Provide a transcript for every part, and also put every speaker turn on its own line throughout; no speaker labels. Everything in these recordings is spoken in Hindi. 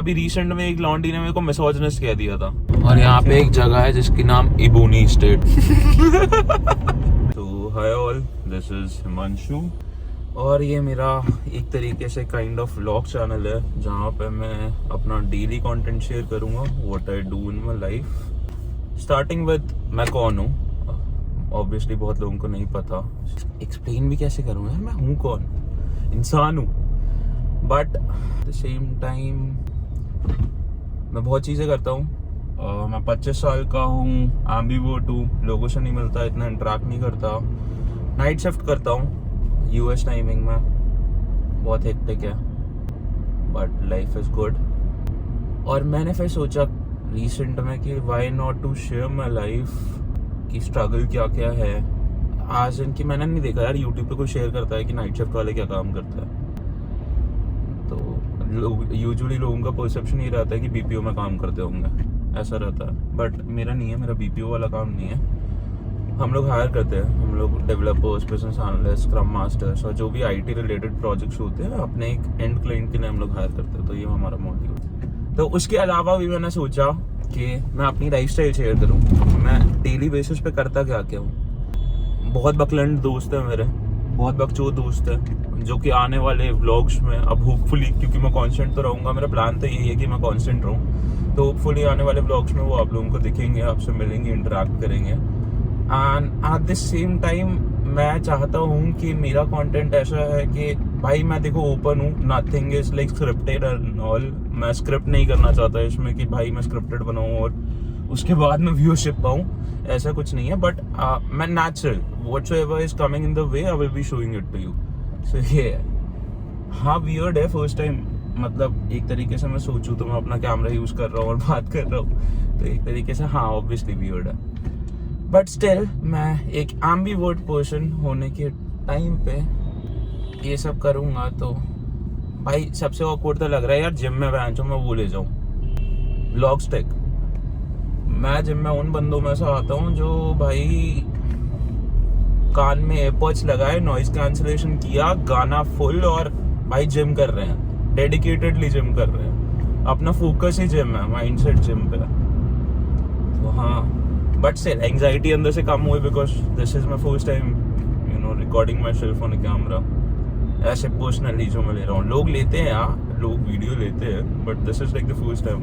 अभी रिसेंट में एक लॉन्डी ने मेरे को मिसोजिनिस्ट कह दिया था। और यहाँ पे एक जगह है जिसकी नाम इबूनी स्टेट। तो hi all, this is Himanshu और ये मेरा एक तरीके से काइंड ऑफ व्लॉग चैनल है जहाँ पे मैं अपना डेली कंटेंट शेयर करूँगा, what I do in my life. Starting with मैं कौन हूँ। ऑब्वियसली बहुत लोगों को नहीं पता, एक्सप्लेन भी कैसे करूँगा मैं हूँ कौन, इंसान हूँ। But at the same time मैं बहुत चीज़ें करता हूँ। मैं 25 साल का हूँ, एम्बिवर्ट हूँ, लोगों से नहीं मिलता, इतना इंटरेक्ट नहीं करता, नाइट शिफ्ट करता हूँ यूएस टाइमिंग में, बहुत हेक्टिक है बट लाइफ इज़ गुड। और मैंने फिर सोचा रिसेंट में कि why not to share my life की स्ट्रगल क्या क्या है। आज इनकी मैंने नहीं देखा यार यूट्यूब पे कोई शेयर करता है कि नाइट शिफ्ट वाले क्या काम करते हैं। तो यूजुअली लोगों का परसेप्शन ये रहता है कि बीपीओ में काम करते होंगे, ऐसा रहता है। बट मेरा नहीं है, मेरा बीपीओ वाला काम नहीं है। हम लोग हायर करते हैं, हम लोग developers, business analyst, scrum masters और जो भी आईटी रिलेटेड प्रोजेक्ट्स होते हैं अपने एक एंड क्लाइंट के लिए हम लोग हायर करते हैं। तो ये हमारा मोटिव है। तो उसके अलावा भी मैंने सोचा कि मैं अपनी लाइफस्टाइल शेयर करूँ। मैं डेली बेसिस पे करता क्या क्या हूँ। बहुत बकलंड दोस्त है मेरे, बहुत बकचोद दोस्त है जो कि आने वाले व्लॉग्स में अब होपफुली, क्योंकि मैं कांस्टेंट तो रहूँगा, मेरा प्लान तो यही है कि मैं कांस्टेंट रहूँ, तो होपफुली आने वाले व्लॉग्स में वो आप लोगों को दिखेंगे, आपसे मिलेंगे, इंटरेक्ट करेंगे। And at the same time मैं चाहता हूँ कि मेरा कंटेंट ऐसा है कि भाई मैं देखो ओपन हूँ, nothing is like scripted and all. मैं स्क्रिप्ट नहीं करना चाहता इसमें कि भाई मैं स्क्रिप्टेड बनाऊँ और उसके बाद में व्यूअरशिप पाऊँ, ऐसा कुछ नहीं है। बट मैं natural, whatsoever is coming in the way I will be showing it to you. So ये हाँ वियर्ड है फर्स्ट टाइम, मतलब एक तरीके से मैं सोचूं तो मैं अपना कैमरा यूज कर रहा हूँ और बात कर रहा हूँ, तो एक तरीके से हाँ ऑब्वियसली वियर्ड है। बट स्टिल मैं एक एम्बिवर्ट पर्सन होने के टाइम पे ये सब करूँगा तो भाई सबसे ऑकवर्ड तो लग रहा है यार जिम में मैं वो ले जाऊँ व्लॉग स्टिक। मैं जिम में उन बंदों में से आता हूँ जो भाई कान में एयरपॉड्स लगाए, नॉइज कैंसलेशन किया, गाना फुल और भाई जिम कर रहे हैं, डेडिकेटेडली जिम कर रहे हैं, अपना फोकस ही जिम है, माइंडसेट जिम पे। तो हाँ बट स्टिल एंजाइटी अंदर से कम हुई because this is my first time you know recording my self on camera. ऐसे पर्सनली जो मैं ले रहा हूँ, लोग लेते हैं यार, लोग वीडियो लेते हैं, but this is like the first time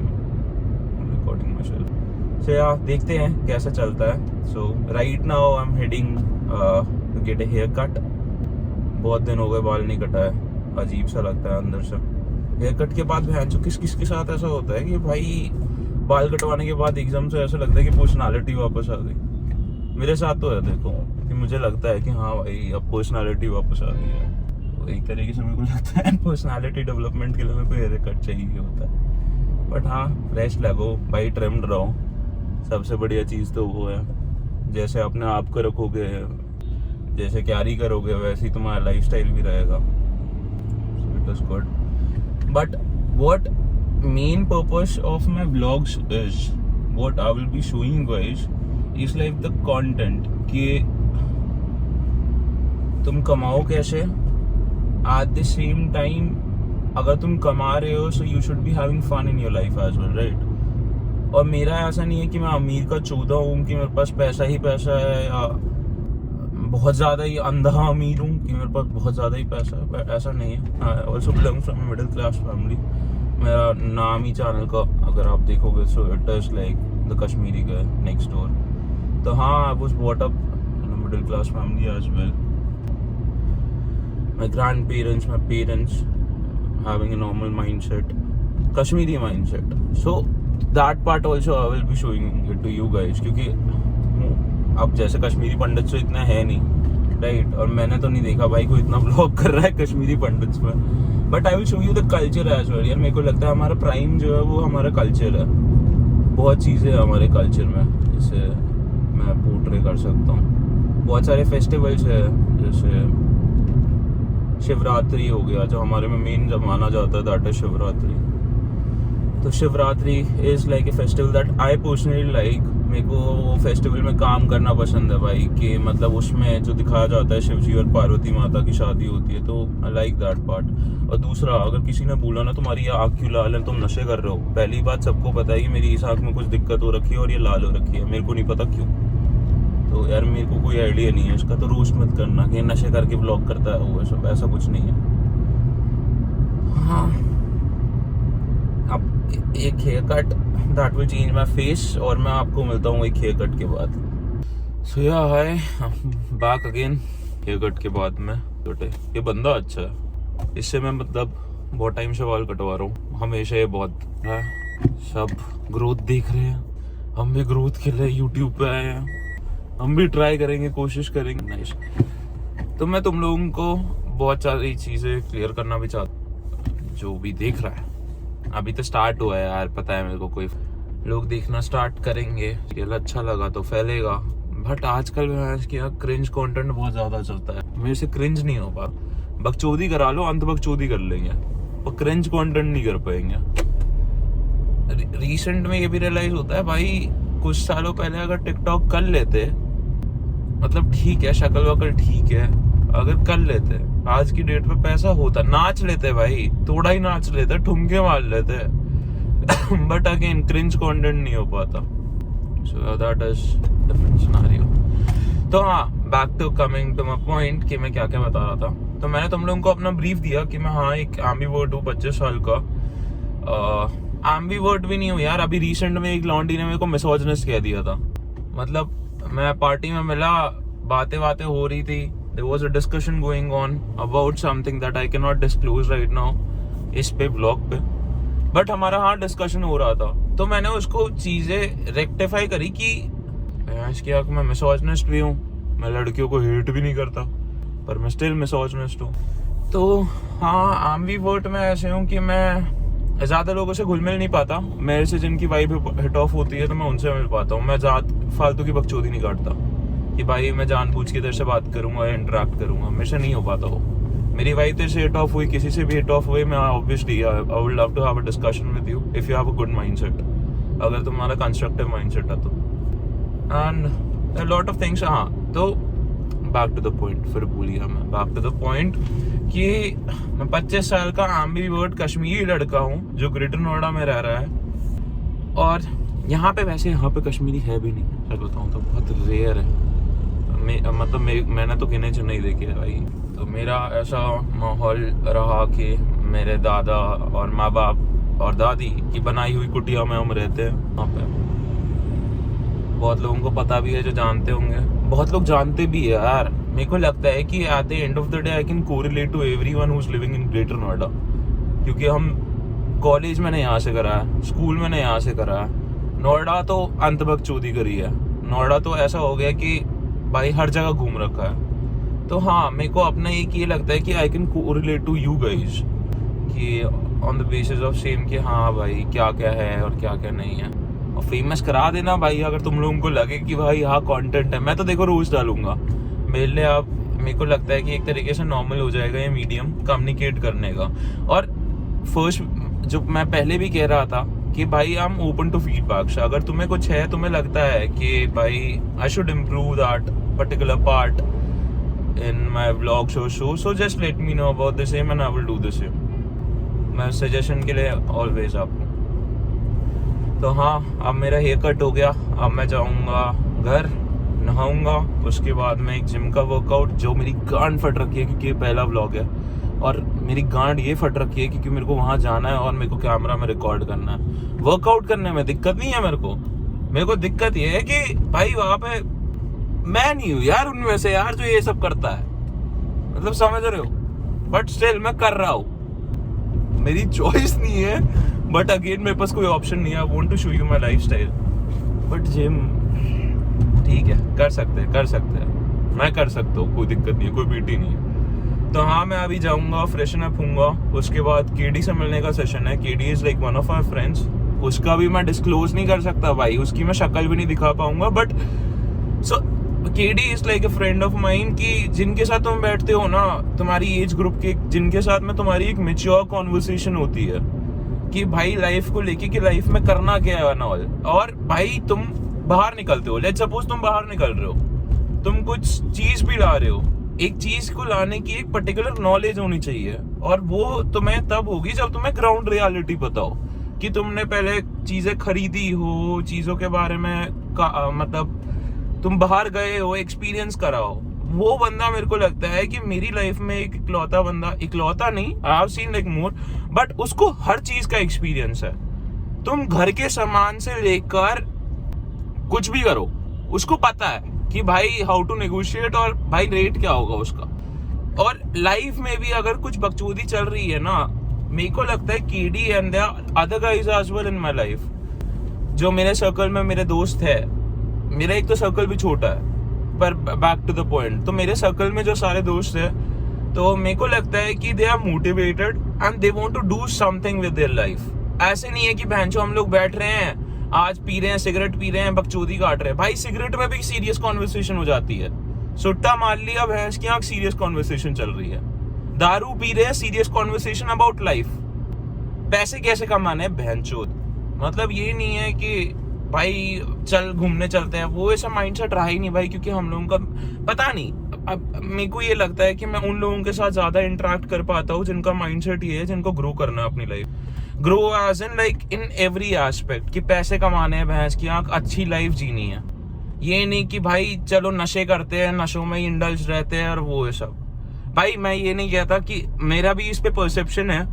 recording myself. So यार देखते हैं कैसा चलता है। So right now I am heading to get a haircut. बहुत दिन हो गए बाल नहीं कटा है, अजीब सा लगता है अंदर से। हेयर कट के बाद भैंचो किस किस के साथ ऐसा होता है कि भाई बाल कटवाने के बाद एकदम से ऐसा लगता है कि पर्सनालिटी वापस आ गई। मेरे साथ तो है देखो कि मुझे लगता है कि हाँ भाई अब पर्सनालिटी वापस आ गई है। तो एक तरीके से मेरे को लगता है पर्सनालिटी डेवलपमेंट के लिए मेरे को हेयर कट चाहिए होता है। बट हाँ फ्रेश लगो भाई, ट्रिम्ड रहो, सबसे बढ़िया चीज़ तो वो है। जैसे अपने आप को रखोगे, जैसे कैरी करोगे, वैसे ही तुम्हारा लाइफस्टाइल भी रहेगा। It is good. But what main purpose of my vlogs is what I will be showing guys is like the content कि तुम कमाओ कैसे, एट द सेम टाइम अगर तुम कमा रहे हो so you should be having fun in your life as well, right. और मेरा ऐसा नहीं है कि मैं अमीर का चौधा हूँ कि मेरे पास पैसा ही पैसा है, या बहुत ज़्यादा ही अंधा अमीर हूँ कि मेरे पास बहुत ज़्यादा ही पैसा है, ऐसा नहीं है। I also belong from middle class family. मेरा नाम ही चैनल का अगर आप देखोगे so it is like the Kashmiri guy next door. तो हाँ I was bought up in a middle class family as well. My grandparents, my parents having a normal mindset, Kashmiri mindset. So that part also I will be showing it to you guys, क्योंकि अब जैसे कश्मीरी पंडित तो इतना है नहीं, राइट। और मैंने तो नहीं देखा भाई कोई इतना ब्लॉग कर रहा है कश्मीरी पंडित्स में। But I will show you the culture as well. यार मेरे को लगता है हमारा प्राइम जो है वो हमारा कल्चर है। बहुत चीज़ें हैं हमारे कल्चर में जिसे मैं पोर्ट्रे कर सकता हूँ। बहुत सारे फेस्टिवल्स है, जैसे शिवरात्रि हो गया जो हमारे में मेन जब माना जाता है, दैट इज शिवरात्रि। तो Shivratri is like a festival that I personally like. मेरे को वो फेस्टिवल में काम करना पसंद है भाई, कि मतलब उसमें जो दिखाया जाता है शिव जी और पार्वती माता की शादी होती है, तो आई लाइक दैट पार्ट। और दूसरा, अगर किसी ने बोला ना तुम्हारी ये आँख क्यों लाल है, तुम नशे कर रहे हो, पहली बात सबको पता है कि मेरी इस आँख में कुछ दिक्कत हो रखी है और ये लाल हो रखी है, मेरे को नहीं पता क्यों। तो यार मेरे को कोई आइडिया नहीं है इसका, तो रोस्ट मत करना कि नशे करके ब्लॉग करता है वो सब, ऐसा कुछ नहीं है। हाँ, अब एक hair cut that will change my face, और मैं आपको मिलता हूँ एक हेयर कट के बाद। सो या हाय, बैक अगेन हेयर कट के बाद में। ये बंदा अच्छा है, इससे मैं मतलब बहुत टाइम से बाल कटवा रहा हूँ हमेशा। ये बहुत है, सब ग्रोथ देख रहे हैं, हम भी ग्रोथ के लिए यूट्यूब पे आए हैं, हम भी ट्राई करेंगे, कोशिश करेंगे। नाइस। तो मैं तुम लोगों को बहुत सारी चीज़ें क्लियर करना भी चाहता हूँ, जो भी देख रहा है। अभी तो स्टार्ट हुआ है यार, पता है मेरे को, कोई लोग देखना स्टार्ट करेंगे, ये अच्छा लगा तो फैलेगा। बट आजकल क्या क्रिंज कंटेंट बहुत ज़्यादा चलता है, मेरे से क्रिंज नहीं हो पा। बकचोदी करा लो, अंत बकचोदी कर लेंगे, और क्रिंज कंटेंट नहीं कर पाएंगे। रिसेंट में ये भी रियलाइज होता है भाई, कुछ सालों पहले अगर टिकटॉक कर लेते, मतलब ठीक है शक्ल वकल ठीक है, अगर कर लेते, आज की डेट में पैसा होता, नाच लेते भाई, थोड़ा ही नाच लेते, ठुमके मार लेते। बट अगेन क्रिंज कंटेंट नहीं हो पाता। So that is different scenario. तो हाँ, back to coming to my point कि मैं क्या क्या बता रहा था। तो मैंने तुम लोगों को अपना ब्रीफ दिया कि मैं हाँ एक एम्बीवर्ट हूँ, 25 साल का। एम्बीवर्ट भी नहीं हूँ यार, अभी रिसेंट में एक लॉन्डी ने मेरे को मिसोजिनिस्ट कह दिया था। मतलब मैं पार्टी में मिला, बातें हो रही थी, there was a discussion going on about something that I cannot disclose right now इस पे ब्लॉग पे, बट हमारा हाँ डिस्कशन हो रहा था। तो मैंने उसको चीजें रेक्टिफाई करी कि मैं मिसोजिनिस्ट भी हूँ, मैं लड़कियों को हेट भी नहीं करता, पर मैं स्टिल मिसोजिनिस्ट हूँ। तो हाँ, एम्बीवर्ट में ऐसे हूँ कि मैं ज़्यादा लोगों से घुल मिल नहीं पाता। मेरे से जिनकी वाइब हिट ऑफ होती है तो मैं उनसे मिल पाता हूँ। मैं फालतू की बकचोदी नहीं काटता कि भाई मैं जानबूझ के तेरे से बात करूंगा, इंटरेक्ट करूंगा, मेरे से नहीं हो पाता वो। मेरी वाइफ तेरे से हिट ऑफ हुई, किसी से भी हिट ऑफ हुई, मैं obviously I would love to have a discussion with you if you have a good mindset, अगर तुम्हारा कंस्ट्रक्टिव माइंडसेट है तो। And a lot of things. हाँ, तो बैक टू द पॉइंट, फिर भूल गया मैं। बैक टू द पॉइंट कि मैं 25 साल का एम्बीवर्ट कश्मीरी लड़का हूँ जो ग्रेटर नोएडा में रह रहा है, और यहाँ पे वैसे यहाँ पे कश्मीरी है भी नहीं, मैं बताऊँ तो बहुत रेयर है। मतलब मैंने तो गिने चुने देखे है भाई। तो मेरा ऐसा माहौल रहा कि मेरे दादा और माँ बाप और दादी की बनाई हुई कुटिया में हम रहते हैं। वहाँ पे बहुत लोगों को पता भी है, जो जानते होंगे, बहुत लोग जानते भी है यार। मेरे को लगता है कि at the end of the day I can correlate to everyone who is living in greater Noida, क्योंकि हम कॉलेज मैंने यहाँ से करा है, स्कूल मैंने यहाँ से करा है। नोएडा तो अंत बकचोदी करी है, नोएडा तो ऐसा हो गया कि भाई हर जगह घूम रखा है। तो हाँ, मेरे को अपना एक ये लगता है कि I can correlate to you guys, कि on the basis of same कि हाँ भाई क्या क्या है और क्या क्या नहीं है। और फेमस करा देना भाई, अगर तुम लोगों को लगे कि भाई हाँ कंटेंट है। मैं तो देखो रोज डालूंगा, मेरे लिए आप, मेरे को लगता है कि एक तरीके से नॉर्मल हो जाएगा ये मीडियम कम्युनिकेट करने का। और फर्स्ट, जो मैं पहले भी कह रहा था कि भाई I am open to feedbacks. अगर तुम्हें कुछ है, तुम्हें लगता है कि भाई I should improve that particular part in my vlogs और show, so just let me know about the same and I will do the same. मैं सजेशन के लिए ऑलवेज आपको। तो हाँ, अब मेरा हेयर कट हो गया, अब मैं जाऊँगा घर, नहाऊंगा, उसके बाद में एक जिम का वर्कआउट। जो मेरी गांड फट रखी है क्योंकि ये पहला व्लॉग है, और मेरी गांड ये फट रखी है क्योंकि मेरे को वहाँ जाना है और मेरे को कैमरा में रिकॉर्ड करना है। वर्कआउट करने में दिक्कत नहीं है मेरे को दिक्कत ये है कि भाई वहाँ पे मैं नहीं हूँ यार उनमें से यार जो ये सब करता है, मतलब समझ रहे हो। बट स्टिल मैं कर रहा हूँ, मेरी चॉइस नहीं है, बट अगेन मेरे पास कोई ऑप्शन नहीं है। I want to show you my lifestyle. But gym ठीक है, कर सकते हैं, मैं कर सकता हूँ, कोई दिक्कत नहीं है, कोई पीटी नहीं है। तो हाँ, मैं अभी जाऊँगा, फ्रेशन अप होऊंगा, उसके बाद केडी से मिलने का सेशन है। KD is like one of my friends, उसका भी मैं डिस्क्लोज नहीं कर सकता भाई, उसकी मैं शक्ल भी नहीं दिखा पाऊंगा। But so KD is like a friend of mine, कि जिनके साथ तुम बैठते हो ना, तुम्हारी एज ग्रुप के, जिनके साथ में तुम्हारी एक मेच्योर कॉन्वर्सेशन होती है, कि भाई लाइफ को लेके कि लाइफ में करना क्या है ना, और भाई तुम बाहर निकलते हो, लेट्स सपोज तुम बाहर निकल रहे हो, तुम कुछ चीज भी ला रहे हो, एक चीज को लाने की एक पर्टिकुलर नॉलेज होनी चाहिए, और वो तुम्हें तब होगी जब तुम्हें ग्राउंड रियलिटी पता हो, कि तुमने पहले चीजें खरीदी हो, चीजों के बारे में मतलब तुम बाहर गए हो, एक्सपीरियंस करा हो। वो बंदा मेरे को लगता है कि मेरी लाइफ में एक इकलौता बंदा, इकलौता नहीं, I have seen like more, but उसको हर चीज का एक्सपीरियंस है। तुम घर के सामान से लेकर कुछ भी करो, उसको पता है कि भाई हाउ टू नेगोशिएट, और भाई रेट क्या होगा उसका। और लाइफ में भी अगर कुछ बकचोदी चल रही है ना, मेरे को लगता है KD and other guys as well in my life, जो मेरे सर्कल में मेरे दोस्त है, मेरा एक तो सर्कल भी छोटा है, पर बैक टू द पॉइंट, तो मेरे सर्कल में जो सारे दोस्त है, तो मेरे को लगता है कि they are motivated and they want to do something with their life. ऐसे नहीं है कि बहनचो हम लोग बैठ रहे हैं, आज पी रहे हैं, सिगरेट पी रहे हैं, बकचोदी काट रहे हैं। भाई सिगरेट में भी सीरियस कॉन्वर्सेशन हो जाती है, सुट्टा मार लिया, भैंस की आंख, सीरियस कॉन्वर्सेशन चल रही है। दारू पी रहे हैं, सीरियस कॉन्वर्सेशन अबाउट लाइफ। पैसे कैसे कमाने हैं, बहनचोद। मतलब ये नहीं है कि भाई चल घूमने चलते हैं, वो ऐसा माइंडसेट रहा ही नहीं भाई, क्योंकि हम लोगों का पता नहीं। अब मेरे को ये लगता है कि मैं उन लोगों के साथ ज्यादा इंटरेक्ट कर पाता हूँ जिनका माइंडसेट ये है, जिनको ग्रो करना है अपनी life, grow as in like in every aspect, कि पैसे कमाने हैं, भैंस की आंख, अच्छी लाइफ जीनी है। ये नहीं कि भाई चलो नशे करते हैं, नशों में ही इंडल्ज रहते हैं और वो ये सब। भाई मैं ये नहीं कहता, कि मेरा भी इस पे परसेप्शन है,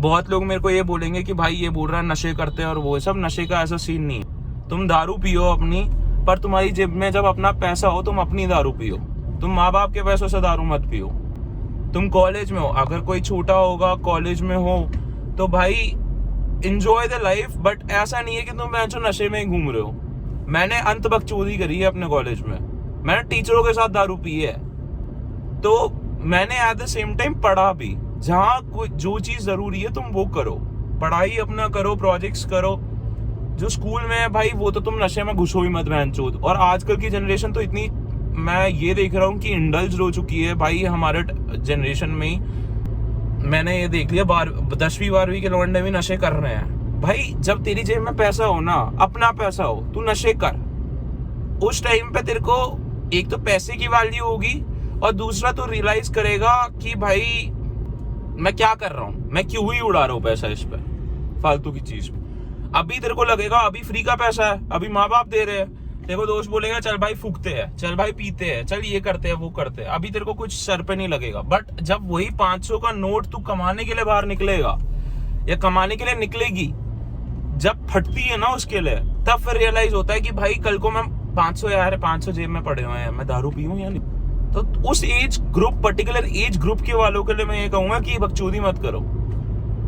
बहुत लोग मेरे को ये बोलेंगे कि भाई ये बोल रहा है नशे करते हैं और वो सब। नशे का ऐसा सीन नहीं है। तुम दारू पियो अपनी, पर तुम्हारी जेब में जब अपना पैसा हो, तुम अपनी दारू पियो। तुम माँ बाप के पैसों से दारू मत पियो। तुम कॉलेज में हो, अगर कोई छोटा होगा कॉलेज में हो, तो भाई इंजॉय द लाइफ, बट ऐसा नहीं है कि तुम जो नशे में ही घूम रहे हो। मैंने अंत बकचोदी करी है अपने कॉलेज में, मैंने टीचरों के साथ दारू पी है, तो मैंने एट द सेम टाइम पढ़ा भी। जहाँ कोई जो चीज जरूरी है तुम वो करो, पढ़ाई अपना करो, प्रोजेक्ट्स करो। जो स्कूल में है भाई, वो तो तुम नशे में घुसो ही मत, बहनचोद। और आजकल की जनरेशन तो इतनी, मैं ये देख रहा हूँ कि इंडल्ज हो चुकी है भाई। हमारे जनरेशन में ही मैंने ये देख लिया, 10वीं 12वीं के लौंडे भी नशे कर रहे हैं। भाई जब तेरी जेब में पैसा हो ना, अपना पैसा हो, तू नशे कर। उस टाइम पे तेरे को एक तो पैसे की वैल्यू होगी, और दूसरा तो रियलाइज करेगा कि भाई मैं क्या कर रहा हूँ, मैं क्यों ही उड़ा रहा हूँ पैसा इस पे फालतू की चीज। अभी तेरे को लगेगा अभी फ्री का पैसा है, अभी माँ बाप दे रहे हैं, तेरे को दोस्त बोलेगा चल भाई फूकते हैं, चल भाई पीते हैं, चल ये करते हैं, वो करते हैं, अभी तेरे को कुछ सर पे नहीं लगेगा। बट जब वही 500 का नोट तू कमाने के लिए बाहर निकलेगा, या कमाने के लिए निकलेगी, जब फटती है ना उसके लिए, तब फिर रियलाइज होता है कि भाई कल को मैं 500 यार 500 जेब में पड़े हुए हैं, मैं दारू पीऊं या नहीं। तो उस age group, particular age group के वालों के लिए मैं ये कहूंगा कि बकचोदी मत करो।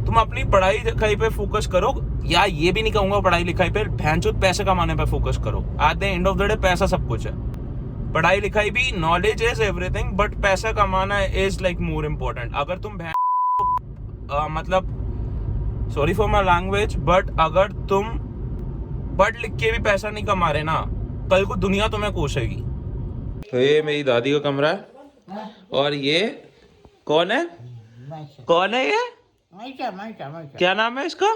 तुम अपनी पढ़ाई लिखाई पे फोकस करो, या ये भी नहीं कहूंगा पढ़ाई लिखाई पे, भैंचोद पैसे कमाने पे फोकस करो। Eight the end of the day पैसा सब कुछ है। पढ़ाई लिखाई भी, नॉलेज इज एवरीथिंग, बट पैसा कमाना इज लाइक मोर इम्पोर्टेंट। अगर तुम मतलब sorry for my language, but अगर तुम पढ़ लिख के भी पैसा नहीं कमा रहे ना, कल को दुनिया तुम्हें कोसेगी। तो ये मेरी दादी का कमरा है, और ये कौन है, कौन है ये,
माइशा।
क्या नाम है इसका,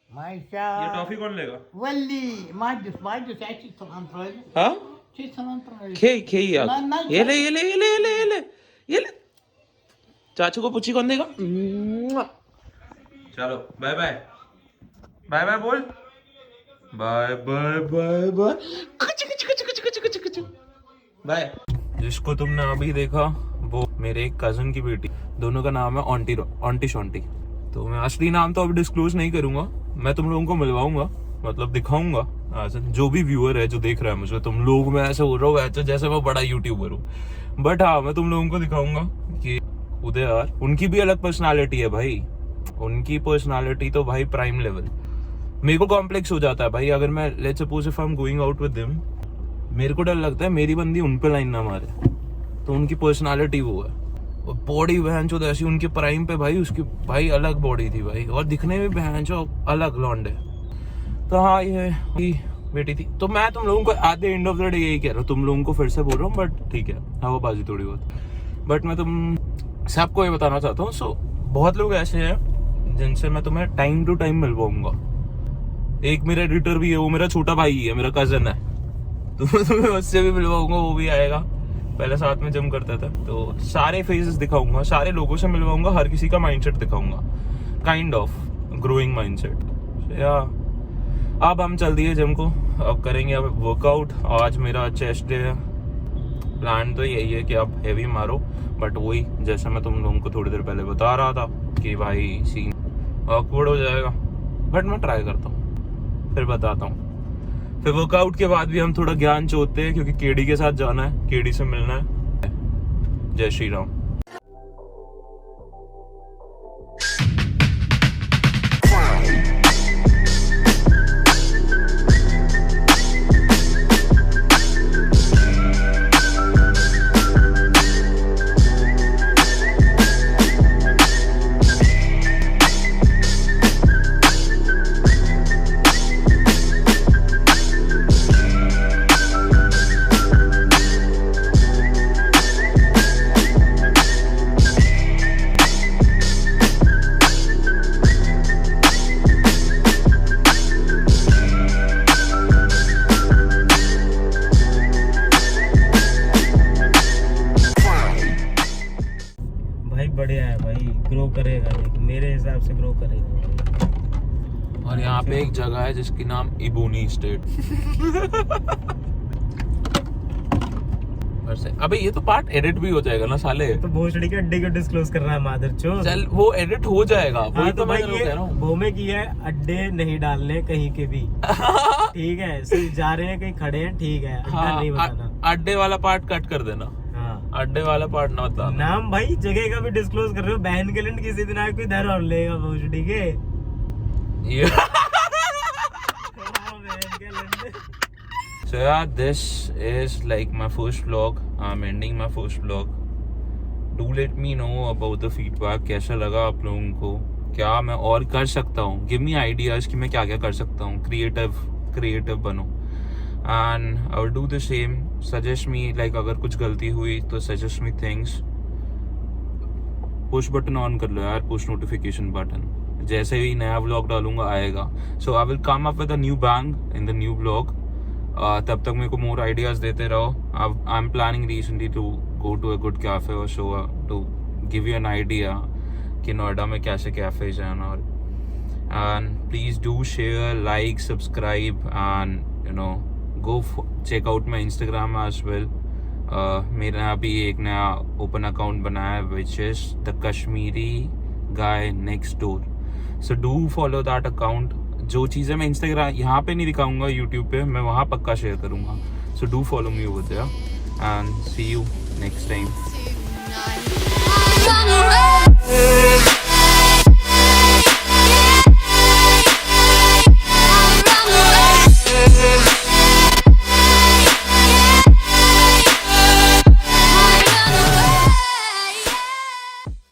माइशा।
ये टॉफी कौन लेगा,
Welli, Majdus, echt van Freuden.
हाँ
Zit van Freuden.
खे यार,
ना,
ये ले चाचू को पूछी कौन देगा। चलो बाय बाय, बाय बाय बोल, bye bye bye bye bye. जिसको तुमने अभी देखा वो मेरे एक कजन की बेटी, दोनों का नाम है ऑन्टी शॉन्टी। तो मैं असली नाम तो अभी डिस्क्लोज नहीं करूंगा, मैं तुम लोगों को मिलवाऊंगा, मतलब दिखाऊंगा। जो भी व्यूअर है जो देख रहा है मुझे, तुम लोग मैं ऐसे हो रहा हूँ जैसे मैं बड़ा यूट्यूबर हूँ, बट हाँ मैं तुम लोगों को दिखाऊंगा कि उदय यार, उनकी भी अलग पर्सनालिटी है भाई, उनकी पर्सनालिटी तो भाई प्राइम लेवल। मेरे को कॉम्प्लेक्स हो जाता है भाई, अगर मैं let's suppose if I am going out with them, मेरे को डर लगता है मेरी बंदी उन पे लाइन ना मारे, तो उनकी पर्सनालिटी वो है। और बॉडी बहनचो ऐसी उनके प्राइम पे भाई, उसकी भाई अलग बॉडी थी भाई, और दिखने में बहनचो अलग लौंडे। तो हाँ ये बेटी थी। तो मैं तुम लोगों को eight the end of the day यही कह रहा हूँ, तुम लोगों को फिर से बोल रहा हूँ, बट ठीक है हवाबाजी थोड़ी बहुत, बट मैं तुम सबको ये बताना चाहता हूँ। सो बहुत लोग ऐसे हैं जिनसे मैं तुम्हें टाइम टू टाइम मिलवाऊंगा। एक मेरा एडिटर भी है, वो मेरा छोटा भाई है, मेरा कजन है, तो तुम्हें उससे भी मिलवाऊंगा, वो भी आएगा। पहले साथ में जिम करते थे। तो सारे फेजेस दिखाऊंगा, सारे लोगों से मिलवाऊंगा, हर किसी का माइंडसेट दिखाऊंगा, काइंड ऑफ ग्रोइंग माइंडसेट। या अब हम चल दिए जिम को, अब करेंगे अब वर्कआउट। आज मेरा चेस्ट डे है। प्लान तो यही है कि आप हेवी मारो, बट वही जैसे मैं तुम लोगों को थोड़ी देर पहले बता रहा था कि भाई सीन ऑकवर्ड हो जाएगा, बट मैं ट्राई करता हूँ, फिर बताता हूँ। फिर वर्कआउट के बाद भी हम थोड़ा ज्ञान चोते हैं, क्योंकि केडी के साथ जाना है, केडी से मिलना है। जय श्री राम।
बढ़िया है भाई, ग्रो करेगा, मेरे हिसाब से ग्रो करेगा।
और यहाँ पे एक जगह है जिसकी नाम इबोनी स्टेट। अबे ये तो पार्ट एडिट भी हो जाएगा ना साले।
तो भोसड़ी के अड्डे को डिस्क्लोज कर रहा है मादरचोद।
चल वो एडिट हो जाएगा।
हाँ,
वही
तो भाई
मैं
ये
कह रहा हूँ।
भोमे की है, अड्डे नहीं डालने कहीं के भी। ठीक है, सिर्फ जा रहे हैं कहीं खड़े हैं, ठीक है, अड्डा
हाँ,
नहीं बताना।
अड्डे वाला पार्ट कट कर देना।
हाँ,
अड्डे वाला पार्ट ना बताना।
नाम भाई जगह का भी डिस्क्लोज कर रहे हो। बहन के लिए किसी दिन आके कोई धर और लेगा भोसड़ी के।
ये
बहन के लंडे।
So yeah, this is like my first vlog. I'm ending my first vlog. Do let me know about the feedback. कैसा लगा आप लोगों को? क्या मैं और कर सकता हूँ? Give me ideas कि मैं क्या क्या कर सकता हूँ. Creative बनो. And I will do the same. Suggest me, like अगर कुछ गलती हुई तो suggest me things. Push button on कर लो यार, push notification button. जैसे ही नया vlog डालूंगा आएगा. So I will come up with a new bang in the new vlog. तब तक मेरे को मोर आइडियाज देते रहो। I am planning recently to go to a good cafe और show to give you an idea कि नोएडा में कैसे कैफेज हैं और and please do share, like, subscribe and you know go check out my Instagram as well. मेरा अभी एक नया ओपन अकाउंट बनाया है which is the Kashmiri guy next door. So do follow that account. जो चीज़ें मैं इंस्टाग्राम यहाँ पे नहीं दिखाऊंगा, यूट्यूब पे मैं वहाँ पक्का शेयर करूँगा। So do follow me over there and see you next time.